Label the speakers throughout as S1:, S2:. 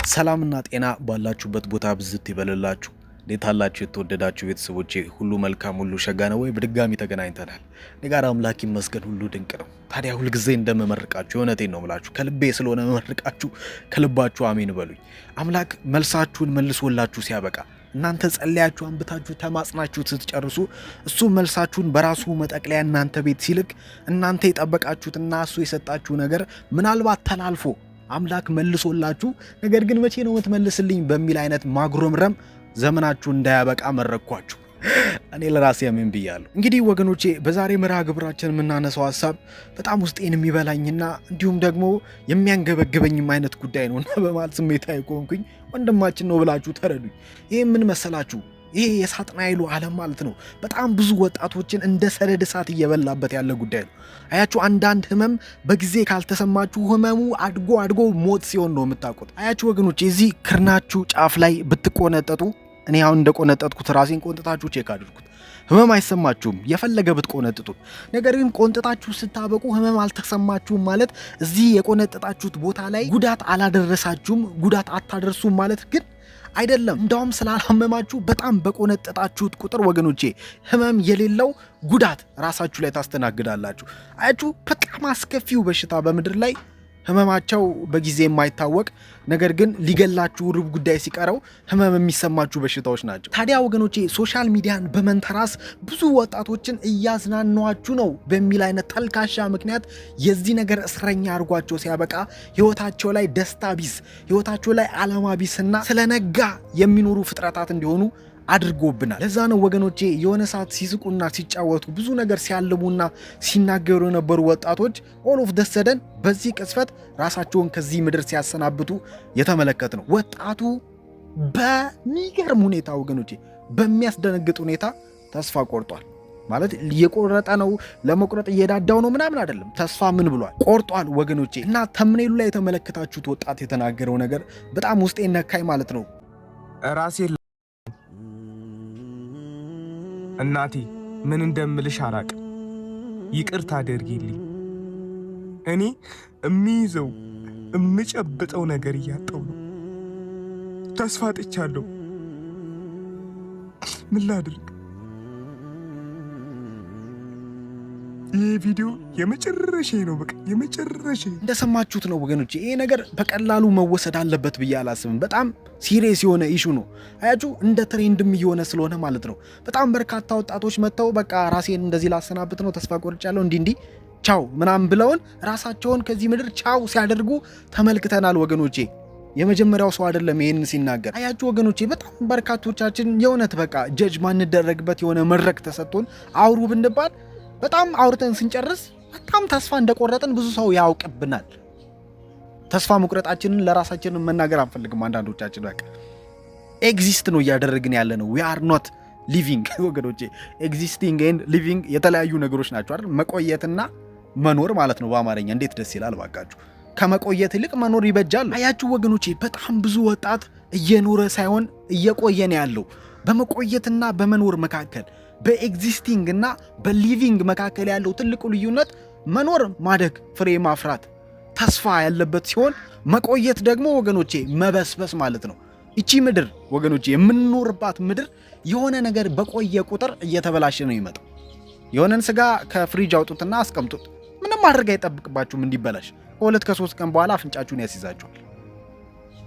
S1: ሰላምና ጤና ባላችሁበት ቦታ ብዝት ይበልላችሁ። እንዴት አላችሁ የተወደዳችሁ ቤተሰቦቼ? ሁሉ መልካም ሁሉ ሸጋ ነው ወይ? በድጋሚ ተገናኝተናል። እኔ ጋር አምላክ ይመስገን ሁሉ ድንቅ ነው። ታዲያ ሁል ጊዜ እንደምመርቃችሁ የእውነቴን ነው የምላችሁ፣ ከልቤ ስለሆነ መመርቃችሁ ከልባችሁ አሜን በሉኝ። አምላክ መልሳችሁን መልሶላችሁ ሲያበቃ እናንተ ጸልያችሁ አንብታችሁ ተማጽናችሁ ስትጨርሱ እሱ መልሳችሁን በራሱ መጠቅለያ እናንተ ቤት ሲልክ እናንተ የጠበቃችሁትና እሱ የሰጣችሁ ነገር ምናልባት ተላልፎ አምላክ መልሶላችሁ ነገር ግን መቼ ነው የምትመልስልኝ በሚል አይነት ማጉረምረም ዘመናችሁ እንዳያበቃ መረኳችሁ። እኔ ለራሴ አሜን ብያለሁ። እንግዲህ ወገኖቼ በዛሬ መርሃ ግብራችን የምናነሳው ሐሳብ በጣም ውስጤን የሚበላኝና እንዲሁም ደግሞ የሚያንገበግበኝም አይነት ጉዳይ ነውና በማለት ስሜታዊ ቆንኩኝ ወንድማችን ነው ብላችሁ ተረዱኝ። ይሄ ምን መሰላችሁ? ይሄ የሳጥናኤሉ ዓለም ማለት ነው። በጣም ብዙ ወጣቶችን እንደ ሰደድ እሳት እየበላበት ያለ ጉዳይ ነው። አያችሁ፣ አንዳንድ ህመም በጊዜ ካልተሰማችሁ ህመሙ አድጎ ሞት ሲሆን ነው የምታውቁት። አያችሁ ወገኖች፣ የዚህ ክርናችሁ ጫፍ ላይ ብትቆነጠጡ፣ እኔ አሁን እንደቆነጠጥኩት ራሴን ቆንጥታችሁ ቼክ አድርጉት። ህመም አይሰማችሁም የፈለገ ብትቆነጥጡ። ነገር ግን ቆንጥጣችሁ ስታበቁ ህመም አልተሰማችሁም ማለት እዚህ የቆነጠጣችሁት ቦታ ላይ ጉዳት አላደረሳችሁም፣ ጉዳት አታደርሱም ማለት ግን አይደለም። እንዳውም ስላላመማችሁ በጣም በቆነጠጣችሁት ቁጥር ወገኖቼ ህመም የሌለው ጉዳት ራሳችሁ ላይ ታስተናግዳላችሁ። አያችሁ፣ በጣም አስከፊው በሽታ በምድር ላይ ህመማቸው በጊዜ የማይታወቅ ነገር ግን ሊገላችሁ ሩብ ጉዳይ ሲቀረው ህመም የሚሰማችሁ በሽታዎች ናቸው። ታዲያ ወገኖቼ ሶሻል ሚዲያን በመንተራስ ብዙ ወጣቶችን እያዝናኗችሁ ነው በሚል አይነት ተልካሻ ምክንያት የዚህ ነገር እስረኛ አድርጓቸው ሲያበቃ ህይወታቸው ላይ ደስታ ቢስ፣ ህይወታቸው ላይ ዓላማ ቢስና ስለነጋ የሚኖሩ ፍጥረታት እንዲሆኑ አድርጎብናል። ለዛ ነው ወገኖቼ የሆነ ሰዓት ሲስቁና ሲጫወቱ ብዙ ነገር ሲያልሙና ሲናገሩ የነበሩ ወጣቶች ኦል ኦፍ ደሰደን በዚህ ቅጽበት ራሳቸውን ከዚህ ምድር ሲያሰናብቱ የተመለከት ነው። ወጣቱ በሚገርም ሁኔታ ወገኖቼ፣ በሚያስደነግጥ ሁኔታ ተስፋ ቆርጧል። ማለት እየቆረጠ ነው፣ ለመቁረጥ እየዳዳው ነው ምናምን አይደለም። ተስፋ ምን ብሏል? ቆርጧል ወገኖቼ። እና ተምኔሉ ላይ የተመለከታችሁት ወጣት የተናገረው ነገር በጣም ውስጤን ነካኝ ማለት ነው።
S2: ራሴ እናቴ ምን እንደምልሽ አላቅም፣ ይቅርታ አድርጊልኝ። እኔ እሚይዘው እምጨብጠው ነገር እያጣው ነው። ተስፋ አጥቻለሁ። ምን ላድርግ? ይህ ቪዲዮ የመጨረሻ ነው፣ በቃ የመጨረሻ።
S1: እንደሰማችሁት ነው ወገኖቼ፣ ይሄ ነገር በቀላሉ መወሰድ አለበት ብዬ አላስብም። በጣም ሲሪየስ የሆነ ኢሹ ነው። አያችሁ፣ እንደ ትሬንድም እየሆነ ስለሆነ ማለት ነው። በጣም በርካታ ወጣቶች መጥተው በቃ ራሴን እንደዚህ ላሰናብት ነው፣ ተስፋ ቆርጫለሁ፣ እንዲህ ቻው ምናምን ብለውን ራሳቸውን ከዚህ ምድር ቻው ሲያደርጉ ተመልክተናል ወገኖቼ። የመጀመሪያው ሰው አይደለም ይሄን ሲናገር። አያችሁ ወገኖቼ፣ በጣም በርካቶቻችን የእውነት በቃ ጀጅ ማንደረግበት የሆነ መድረክ ተሰጥቶን አውሩ ብንባል በጣም አውርተን ስንጨርስ በጣም ተስፋ እንደቆረጥን ብዙ ሰው ያውቅብናል። ተስፋ መቁረጣችንን ለራሳችንን መናገር አንፈልግም። አንዳንዶቻችን በቃ ኤግዚስት ነው እያደረግን ያለ ነው። we are not living ወገኖቼ። ኤግዚስቲንግ ኤንድ ሊቪንግ የተለያዩ ነገሮች ናቸው አይደል? መቆየትና መኖር ማለት ነው በአማርኛ። እንዴት ደስ ይላል ባካችሁ። ከመቆየት ይልቅ መኖር ይበጃል። አያችሁ ወገኖቼ፣ በጣም ብዙ ወጣት እየኖረ ሳይሆን እየቆየ ነው ያለው። በመቆየትና በመኖር መካከል በኤግዚስቲንግ እና በሊቪንግ መካከል ያለው ትልቁ ልዩነት መኖር ማደግ፣ ፍሬ ማፍራት፣ ተስፋ ያለበት ሲሆን መቆየት ደግሞ ወገኖቼ መበስበስ ማለት ነው። እቺ ምድር ወገኖቼ የምንኖርባት ምድር የሆነ ነገር በቆየ ቁጥር እየተበላሸ ነው ይመጣው። የሆነን ስጋ ከፍሪጅ አውጡትና አስቀምጡት፣ ምንም ማድረግ አይጠብቅባችሁም እንዲበላሽ። ከሁለት ከሶስት ቀን በኋላ አፍንጫችሁን ያስይዛችኋል።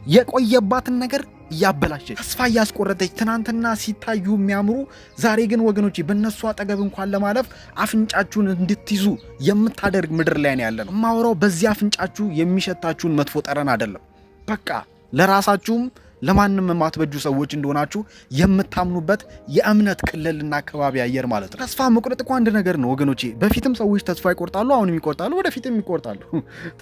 S1: የቆየባትን ነገር እያበላሸች ተስፋ እያስቆረጠች ትናንትና ሲታዩ የሚያምሩ ዛሬ ግን ወገኖቼ በእነሱ አጠገብ እንኳን ለማለፍ አፍንጫችሁን እንድትይዙ የምታደርግ ምድር ላይ ነው ያለነው። የማወራው በዚህ አፍንጫችሁ የሚሸታችሁን መጥፎ ጠረን አይደለም። በቃ ለራሳችሁም ለማንም የማትበጁ ሰዎች እንደሆናችሁ የምታምኑበት የእምነት ክልልና አካባቢ አየር ማለት ነው። ተስፋ መቁረጥ እኮ አንድ ነገር ነው ወገኖቼ። በፊትም ሰዎች ተስፋ ይቆርጣሉ፣ አሁንም ይቆርጣሉ፣ ወደፊትም ይቆርጣሉ።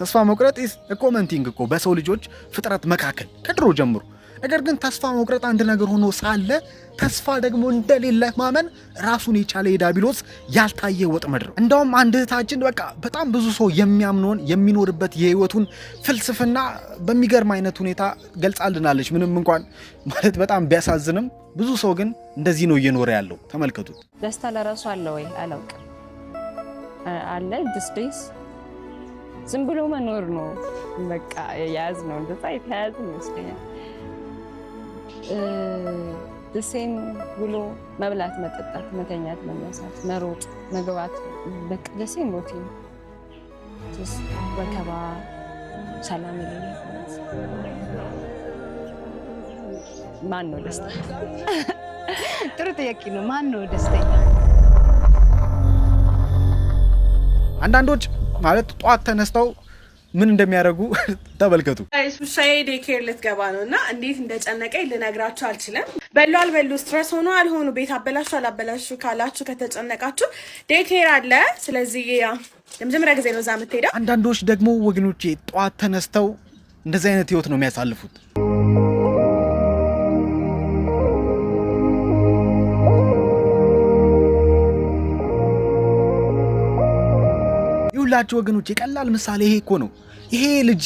S1: ተስፋ መቁረጥ ኮመንቲንግ እኮ በሰው ልጆች ፍጥረት መካከል ከድሮ ጀምሮ። ነገር ግን ተስፋ መቁረጥ አንድ ነገር ሆኖ ሳለ ተስፋ ደግሞ እንደሌለ ማመን ራሱን የቻለ የዲያብሎስ ያልታየ ወጥመድ ነው። እንደውም አንድ እህታችን በቃ በጣም ብዙ ሰው የሚያምነውን የሚኖርበት የህይወቱን ፍልስፍና በሚገርም አይነት ሁኔታ ገልጻልናለች። ምንም እንኳን ማለት በጣም ቢያሳዝንም ብዙ ሰው ግን እንደዚህ ነው እየኖረ ያለው። ተመልከቱት።
S3: ደስታ ለራሱ አለ ወይ አላውቅም። አለ ዲስ ዴይስ ዝም ብሎ መኖር ነው በቃ ያዝ ነው እንደዛ የተያዘ ይመስለኛል። ደሴም ብሎ መብላት፣ መጠጣት፣ መተኛት፣ መነሳት፣ መሮጥ፣ መግባት በቃ ደሴም ሩቲን ወከባ ሰላም ይለኛል። ማን ነው ደስተኛ?
S4: ጥሩ ጥያቄ ነው። ማን ነው ደስተኛ?
S1: አንዳንዶች ማለት ጧት ተነስተው ምን እንደሚያደርጉ ተመልከቱ።
S5: ሱሻዬ ዴኬር ልትገባ ነው እና እንዴት እንደጨነቀኝ ልነግራችሁ አልችልም። በሉ አልበሉ፣ ስትረስ ሆኖ አልሆኑ፣ ቤት አበላሹ አላበላሹ ካላችሁ ከተጨነቃችሁ ዴኬር አለ። ስለዚህ ለመጀመሪያ ጊዜ ነው እዛ የምትሄደው።
S1: አንዳንዶች ደግሞ ወገኖቼ ጧት ተነስተው እንደዚህ አይነት ህይወት ነው የሚያሳልፉት። ይሁላችሁ ወገኖቼ ቀላል ምሳሌ ይሄ እኮ ነው። ይሄ ልጅ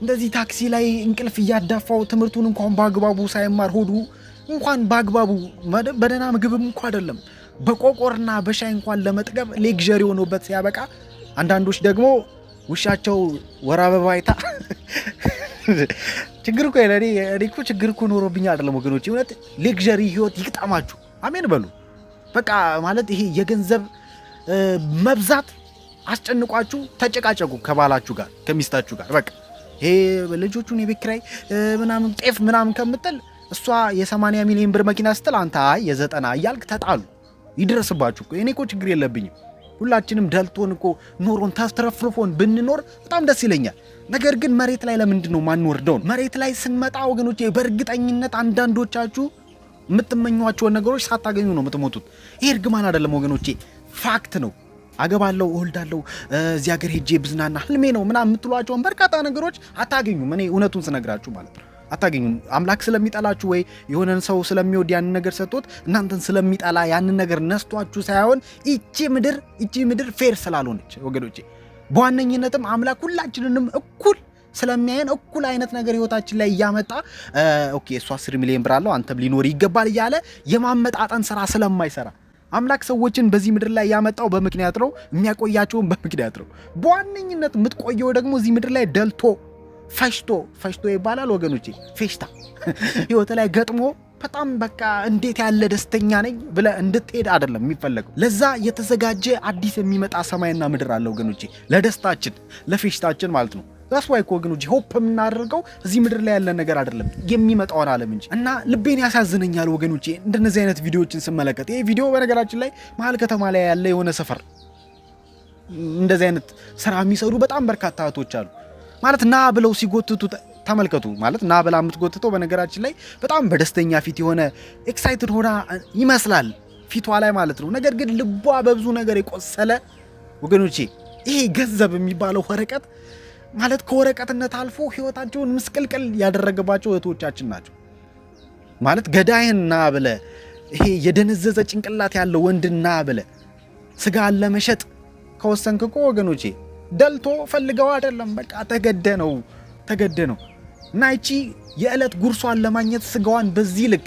S1: እንደዚህ ታክሲ ላይ እንቅልፍ እያዳፋው ትምህርቱን እንኳን በአግባቡ ሳይማር ሆዱ እንኳን በአግባቡ በደህና ምግብም እንኳን አይደለም በቆቆርና በሻይ እንኳን ለመጥገብ ሌክዠሪ ሆኖበት ሲያበቃ፣ አንዳንዶች ደግሞ ውሻቸው ወር አበባ አይታ ችግር እኮ እኔ እኮ ችግር እኮ ኖሮብኝ አይደለም ወገኖቼ። እውነት ሌክዠሪ ህይወት ይቅጣማችሁ፣ አሜን በሉ። በቃ ማለት ይሄ የገንዘብ መብዛት አስጨንቋችሁ ተጨቃጨቁ ከባላችሁ ጋር ከሚስታችሁ ጋር። በቃ ይሄ ልጆቹን የቤት ኪራይ ምናምን ጤፍ ምናምን ከምጥል እሷ የ80 ሚሊዮን ብር መኪና ስትል አንተ አይ የ90 እያልክ ተጣሉ። ይድረስባችሁ እኮ እኔ እኮ ችግር የለብኝም። ሁላችንም ደልቶን እኮ ኖሮን ተትረፍርፎን ብንኖር በጣም ደስ ይለኛል። ነገር ግን መሬት ላይ ለምንድን ነው ማንወርደው? መሬት ላይ ስንመጣ ወገኖቼ በእርግጠኝነት አንዳንዶቻችሁ የምትመኟቸውን ነገሮች ሳታገኙ ነው የምትሞቱት። ይሄ እርግማን አይደለም ወገኖቼ፣ ፋክት ነው። አገባለሁ፣ እወልዳለሁ፣ እዚህ ሀገር ሄጄ ብዝናና ህልሜ ነው ምናምን የምትሏቸውን በርካታ ነገሮች አታገኙም። እኔ እውነቱን ስነግራችሁ ማለት ነው አታገኙም። አምላክ ስለሚጠላችሁ ወይ የሆነን ሰው ስለሚወድ ያንን ነገር ሰጥቶት እናንተን ስለሚጠላ ያንን ነገር ነስቷችሁ ሳይሆን ይቺ ምድር ፌር ስላልሆነች ወገኖቼ፣ በዋነኝነትም አምላክ ሁላችንንም እኩል ስለሚያየን እኩል አይነት ነገር ህይወታችን ላይ እያመጣ ኦኬ እሱ 10 ሚሊዮን ብር አለው አንተም ሊኖር ይገባል እያለ የማመጣጠን ስራ ስለማይሰራ አምላክ ሰዎችን በዚህ ምድር ላይ ያመጣው በምክንያት ነው፣ የሚያቆያቸውን በምክንያት ነው። በዋነኝነት የምትቆየው ደግሞ እዚህ ምድር ላይ ደልቶ ፈሽቶ ይባላል ወገኖቼ፣ ፌሽታ ህይወት ላይ ገጥሞ በጣም በቃ እንዴት ያለ ደስተኛ ነኝ ብለህ እንድትሄድ አይደለም የሚፈለገው። ለዛ የተዘጋጀ አዲስ የሚመጣ ሰማይና ምድር አለ ወገኖቼ፣ ለደስታችን ለፌሽታችን ማለት ነው። ዛስዋይ እኮ ወገኖቼ ሆፕ የምናደርገው እዚህ ምድር ላይ ያለ ነገር አይደለም የሚመጣውን ዓለም እንጂ። እና ልቤን ያሳዝነኛል ወገኖቼ እንደነዚህ አይነት ቪዲዮዎችን ስመለከት። ይሄ ቪዲዮ በነገራችን ላይ መሀል ከተማ ላይ ያለ የሆነ ሰፈር እንደዚህ አይነት ስራ የሚሰሩ በጣም በርካታ እህቶች አሉ። ማለት ና ብለው ሲጎትቱ ተመልከቱ። ማለት ና ብላ የምትጎትተው በነገራችን ላይ በጣም በደስተኛ ፊት የሆነ ኤክሳይትድ ሆና ይመስላል ፊቷ ላይ ማለት ነው። ነገር ግን ልቧ በብዙ ነገር የቆሰለ ወገኖቼ፣ ይሄ ገንዘብ የሚባለው ወረቀት ማለት ከወረቀትነት አልፎ ህይወታቸውን ምስቅልቅል ያደረገባቸው እህቶቻችን ናቸው። ማለት ገዳይን ና ብለ ይሄ የደነዘዘ ጭንቅላት ያለው ወንድ ና ብለ ስጋን ለመሸጥ ከወሰንክ እኮ ወገኖቼ ደልቶ ፈልገው አይደለም፣ በቃ ተገደ ነው። እና እቺ የዕለት ጉርሷን ለማግኘት ስጋዋን በዚህ ልክ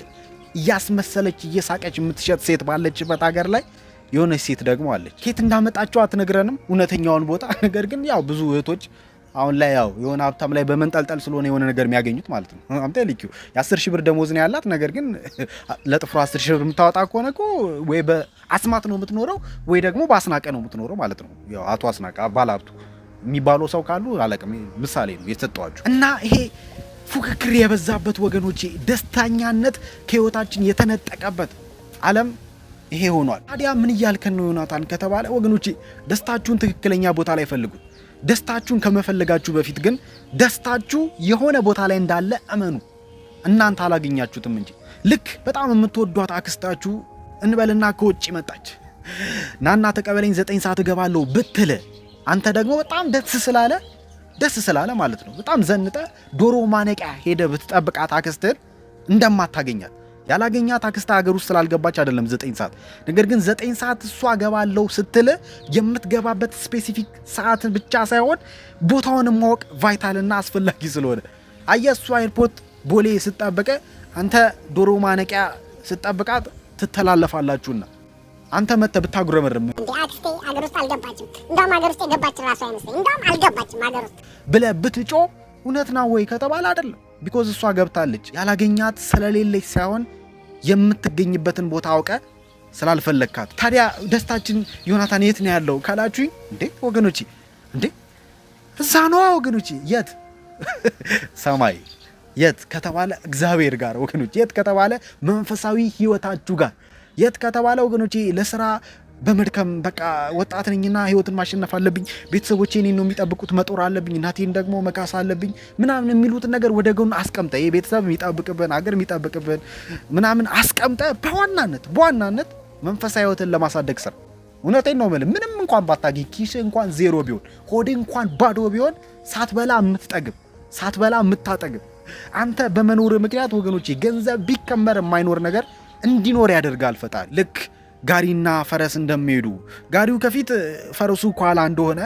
S1: እያስመሰለች እየሳቀች የምትሸጥ ሴት ባለችበት ሀገር ላይ የሆነች ሴት ደግሞ አለች። ኬት እንዳመጣቸው አትነግረንም እውነተኛውን ቦታ። ነገር ግን ያው ብዙ እህቶች አሁን ላይ ያው የሆነ ሀብታም ላይ በመንጠልጠል ስለሆነ የሆነ ነገር የሚያገኙት ማለት ነው። አምጣ ልኪው የ10 ሺህ ብር ደሞዝ ነው ያላት። ነገር ግን ለጥፍሩ 10 ሺህ ብር የምታወጣ ከሆነ እኮ ወይ በአስማት ነው የምትኖረው ወይ ደግሞ በአስናቀ ነው የምትኖረው ማለት ነው። ያው አቶ አስናቀ ባለሀብቱ የሚባለው ሰው ካሉ አለቅም፣ ምሳሌ ነው የተሰጠዋችሁ። እና ይሄ ፉክክር የበዛበት ወገኖቼ፣ ደስታኛነት ከህይወታችን የተነጠቀበት ዓለም ይሄ ሆኗል። ታዲያ ምን እያልከን ነው ዮናታን ከተባለ ወገኖቼ፣ ደስታችሁን ትክክለኛ ቦታ ላይ ፈልጉ። ደስታችሁን ከመፈለጋችሁ በፊት ግን ደስታችሁ የሆነ ቦታ ላይ እንዳለ እመኑ። እናንተ አላገኛችሁትም እንጂ። ልክ በጣም የምትወዷት አክስታችሁ እንበልና ከውጭ መጣች፣ ናና ተቀበለኝ 9 ሰዓት እገባለሁ ብትል፣ አንተ ደግሞ በጣም ደስ ስላለ ማለት ነው በጣም ዘንጠ ዶሮ ማነቂያ ሄደ ብትጠብቃት አክስትህን እንደማታገኛት። ያላገኛት አክስታ ሀገር ውስጥ ስላልገባች አይደለም 9 ሰዓት። ነገር ግን 9 ሰዓት እሷ ገባለሁ ስትል የምትገባበት ስፔሲፊክ ሰዓት ብቻ ሳይሆን ቦታውን ማወቅ ቫይታልና አስፈላጊ ስለሆነ አየሱ ኤርፖርት ቦሌ ስጠብቀ አንተ ዶሮ ማነቂያ ስጠብቃት ትተላለፋላችሁና አንተ መተህ ብታጉረመርም
S6: እንዴ አክስቴ አገር ውስጥ አልገባችም፣ እንደውም አገር ውስጥ የገባች ራሱ አይመስለኝ፣ እንደውም አልገባችም አገር ውስጥ
S1: ብለህ ብትጮ እውነት ነው ወይ ከተባለ አይደለም። ቢኮዝ እሷ ገብታለች። ያላገኛት ስለሌለች ሳይሆን የምትገኝበትን ቦታ አውቀ ስላልፈለግካት። ታዲያ ደስታችን ዮናታን የት ነው ያለው ካላችሁኝ፣ እንዴ ወገኖቼ፣ እንዴ እዛ ነው ወገኖቼ። የት ሰማይ፣ የት ከተባለ እግዚአብሔር ጋር ወገኖቼ፣ የት ከተባለ መንፈሳዊ ህይወታችሁ ጋር፣ የት ከተባለ ወገኖቼ ለስራ በመድከም በቃ ወጣት ነኝና ህይወትን ማሸነፍ አለብኝ፣ ቤተሰቦቼ እኔን ነው የሚጠብቁት፣ መጦር አለብኝ፣ እናቴን ደግሞ መካስ አለብኝ ምናምን የሚሉትን ነገር ወደ ጎን አስቀምጠ፣ የቤተሰብ የሚጠብቅብን አገር የሚጠብቅብን ምናምን አስቀምጠ በዋናነት መንፈሳዊ ህይወትን ለማሳደግ ስራ። እውነቴን ነው ማለት ምንም እንኳን ባታገኝ፣ ኪስ እንኳን ዜሮ ቢሆን፣ ሆድ እንኳን ባዶ ቢሆን፣ ሳትበላ የምትጠግብ ሳትበላ የምታጠግብ አንተ በመኖር ምክንያት ወገኖቼ ገንዘብ ቢከመር የማይኖር ነገር እንዲኖር ያደርጋል ፈጣሪ። ልክ ጋሪና ፈረስ እንደሚሄዱ ጋሪው ከፊት ፈረሱ ኋላ እንደሆነ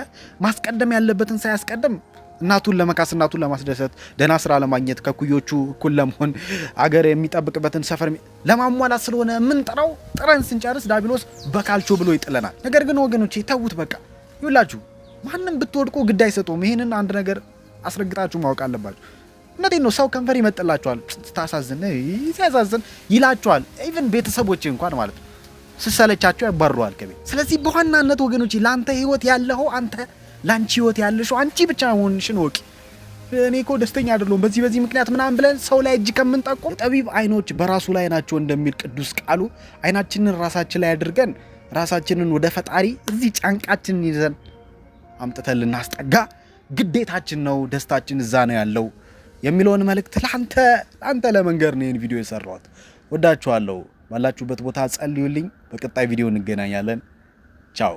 S1: ማስቀደም ያለበትን ሳያስቀድም እናቱን ለመካስ እናቱን ለማስደሰት ደህና ስራ ለማግኘት ከኩዮቹ እኩል ለመሆን አገር የሚጠብቅበትን ሰፈር ለማሟላት ስለሆነ ምን ጥረው ጥረን ስንጨርስ ዳቢሎስ በካልቾ ብሎ ይጥለናል። ነገር ግን ወገኖቼ ተውት በቃ ይውላችሁ። ማንም ብትወድቁ ግድ አይሰጡም። ይሄንን አንድ ነገር አስረግጣችሁ ማወቅ አለባችሁ። እነዴት ነው ሰው ከንፈር ይመጥላችኋል፣ ስታሳዝን ሲያሳዝን ይላችኋል። ኢቭን ቤተሰቦቼ እንኳን ማለት ነው ስሰለቻቸው ያባርሯል ከቤት። ስለዚህ በዋናነት ወገኖቼ ለአንተ ህይወት ያለኸው አንተ፣ ላንቺ ህይወት ያለሽው አንቺ ብቻ መሆንሽን ወቂ። እኔ እኮ ደስተኛ አይደለሁም በዚህ ምክንያት ምናምን ብለን ሰው ላይ እጅ ከምንጠቁም ጠቢብ አይኖች በራሱ ላይ ናቸው እንደሚል ቅዱስ ቃሉ አይናችንን ራሳችን ላይ አድርገን ራሳችንን ወደ ፈጣሪ እዚህ ጫንቃችንን ይዘን አምጥተን ልናስጠጋ ግዴታችን ነው። ደስታችን እዛ ነው ያለው የሚለውን መልእክት ለአንተ ለመንገር ነው ይህን ቪዲዮ የሰራሁት። ወዳችኋለሁ። ባላችሁበት ቦታ ጸልዩልኝ። በቀጣይ ቪዲዮ እንገናኛለን። ቻው።